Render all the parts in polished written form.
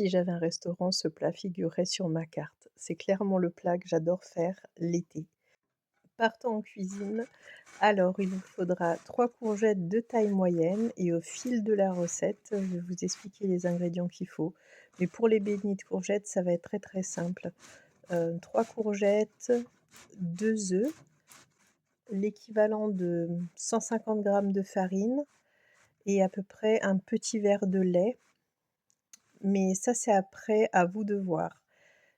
Si j'avais un restaurant, ce plat figurerait sur ma carte. C'est clairement le plat que j'adore faire l'été. Partons en cuisine. Alors, il vous faudra 3 courgettes de taille moyenne et au fil de la recette, je vais vous expliquer les ingrédients qu'il faut. Mais pour les beignets de courgettes, ça va être très, très simple. 3 courgettes, 2 œufs, l'équivalent de 150 grammes de farine et à peu près un petit verre de lait. Mais ça, c'est après, à vous de voir.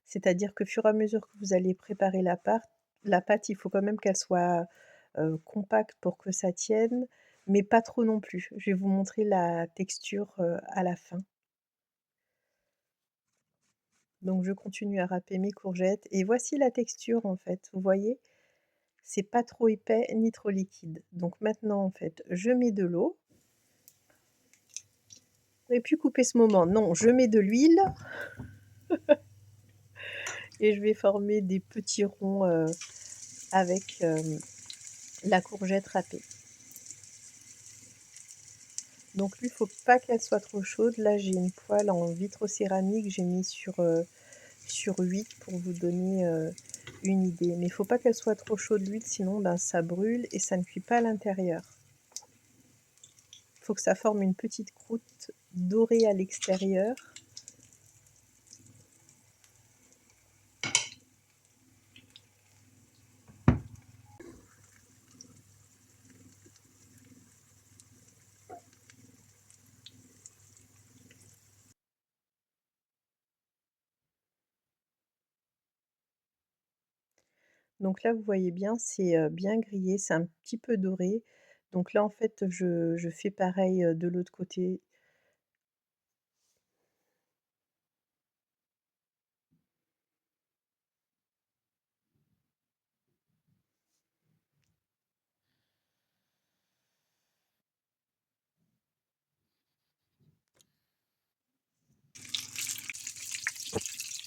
C'est-à-dire que, fur et à mesure que vous allez préparer la pâte, il faut quand même qu'elle soit, compacte pour que ça tienne, mais pas trop non plus. Je vais vous montrer la texture, à la fin. Donc je continue à râper mes courgettes et voici la texture, en fait. Vous voyez? C'est pas trop épais ni trop liquide. Donc maintenant, en fait, je mets de l'eau. J'aurais pu couper ce moment. Non, je mets de l'huile et je vais former des petits ronds, avec, la courgette râpée. Donc lui, il faut pas qu'elle soit trop chaude. Là, j'ai une poêle en vitrocéramique, j'ai mis sur 8 pour vous donner, une idée. Mais il faut pas qu'elle soit trop chaude l'huile, sinon, ben, ça brûle et ça ne cuit pas à l'intérieur. Il faut que ça forme une petite croûte dorée à l'extérieur. Donc là, vous voyez bien, c'est, bien grillé, c'est un petit peu doré. Donc là, en fait, je fais pareil, de l'autre côté.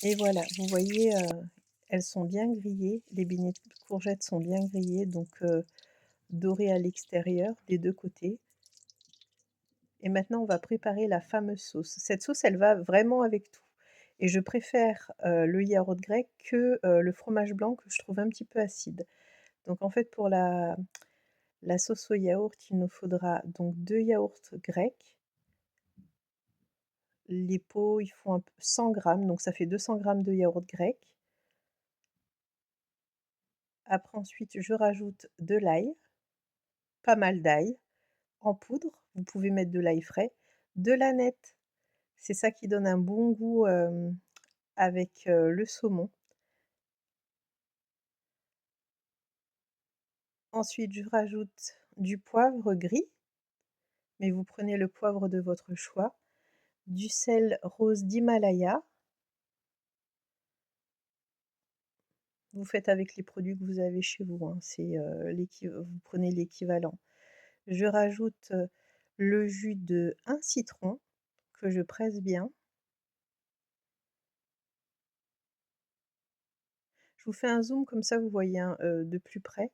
Et voilà, vous voyez, elles sont bien grillées, les beignets de courgettes sont bien grillés, donc dorés à l'extérieur des 2 côtés. Et maintenant, on va préparer la fameuse sauce. Cette sauce, elle va vraiment avec tout et je préfère, le yaourt grec que, le fromage blanc que je trouve un petit peu acide. Donc en fait, pour la sauce au yaourt, il nous faudra donc 2 yaourts grecs. Les pots, ils font un p 100 grammes, donc ça fait 200 grammes de yaourt grec. Après ensuite, je rajoute de l'ail, pas mal d'ail en poudre, vous pouvez mettre de l'ail frais, de l'aneth, c'est ça qui donne un bon goût, avec, le saumon. Ensuite, je rajoute du poivre gris, mais vous prenez le poivre de votre choix, du sel rose d'Himalaya, vous faites avec les produits que vous avez chez vous, hein, c'est, vous prenez l'équivalent. Je rajoute, le jus d'un citron que je presse bien. Je vous fais un zoom comme ça vous voyez, hein, de plus près.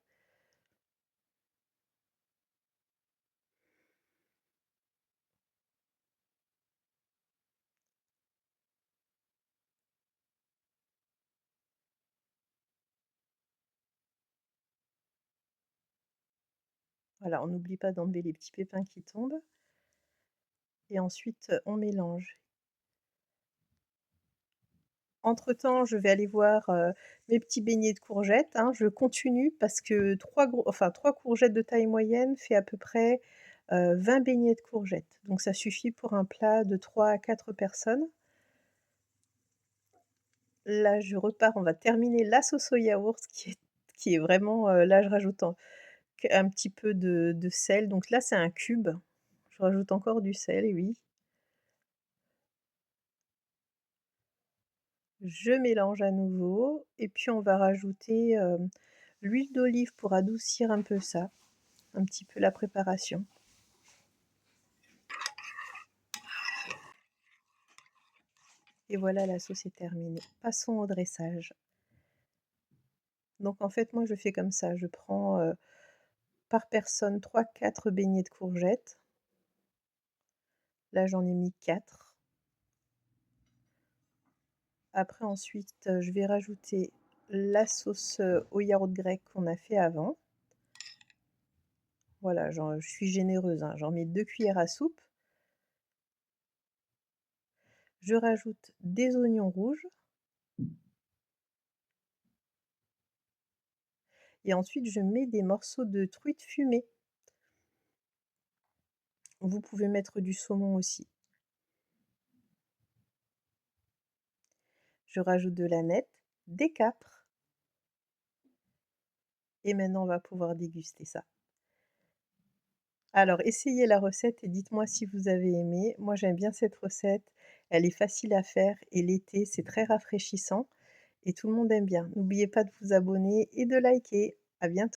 Voilà, on n'oublie pas d'enlever les petits pépins qui tombent et ensuite, on mélange. Entre temps, je vais aller voir, mes petits beignets de courgettes, hein. Je continue parce que 3 courgettes de taille moyenne fait à peu près, 20 beignets de courgettes. Donc ça suffit pour un plat de 3 à 4 personnes. Là, je repars, on va terminer la sauce au yaourt qui est vraiment, là, je rajoute un petit peu de sel. Donc là, c'est un cube. Je rajoute encore du sel, oui. Je mélange à nouveau et puis on va rajouter, l'huile d'olive pour adoucir un peu ça, un petit peu la préparation. Et voilà, la sauce est terminée. Passons au dressage. Donc en fait, moi je fais comme ça, je prends, par personne 3 4 beignets de courgettes. Là, j'en ai mis 4. Après ensuite, je vais rajouter la sauce, au yaourt grec qu'on a fait avant. Voilà, je suis généreuse, hein, j'en mets 2 cuillères à soupe. Je rajoute des oignons rouges et ensuite je mets des morceaux de truite fumée. Vous pouvez mettre du saumon aussi. Je rajoute de l'aneth, des capres et maintenant on va pouvoir déguster ça. Alors essayez la recette et dites-moi si vous avez aimé. Moi j'aime bien cette recette, elle est facile à faire et l'été c'est très rafraîchissant et tout le monde aime bien. N'oubliez pas de vous abonner et de liker. À bientôt.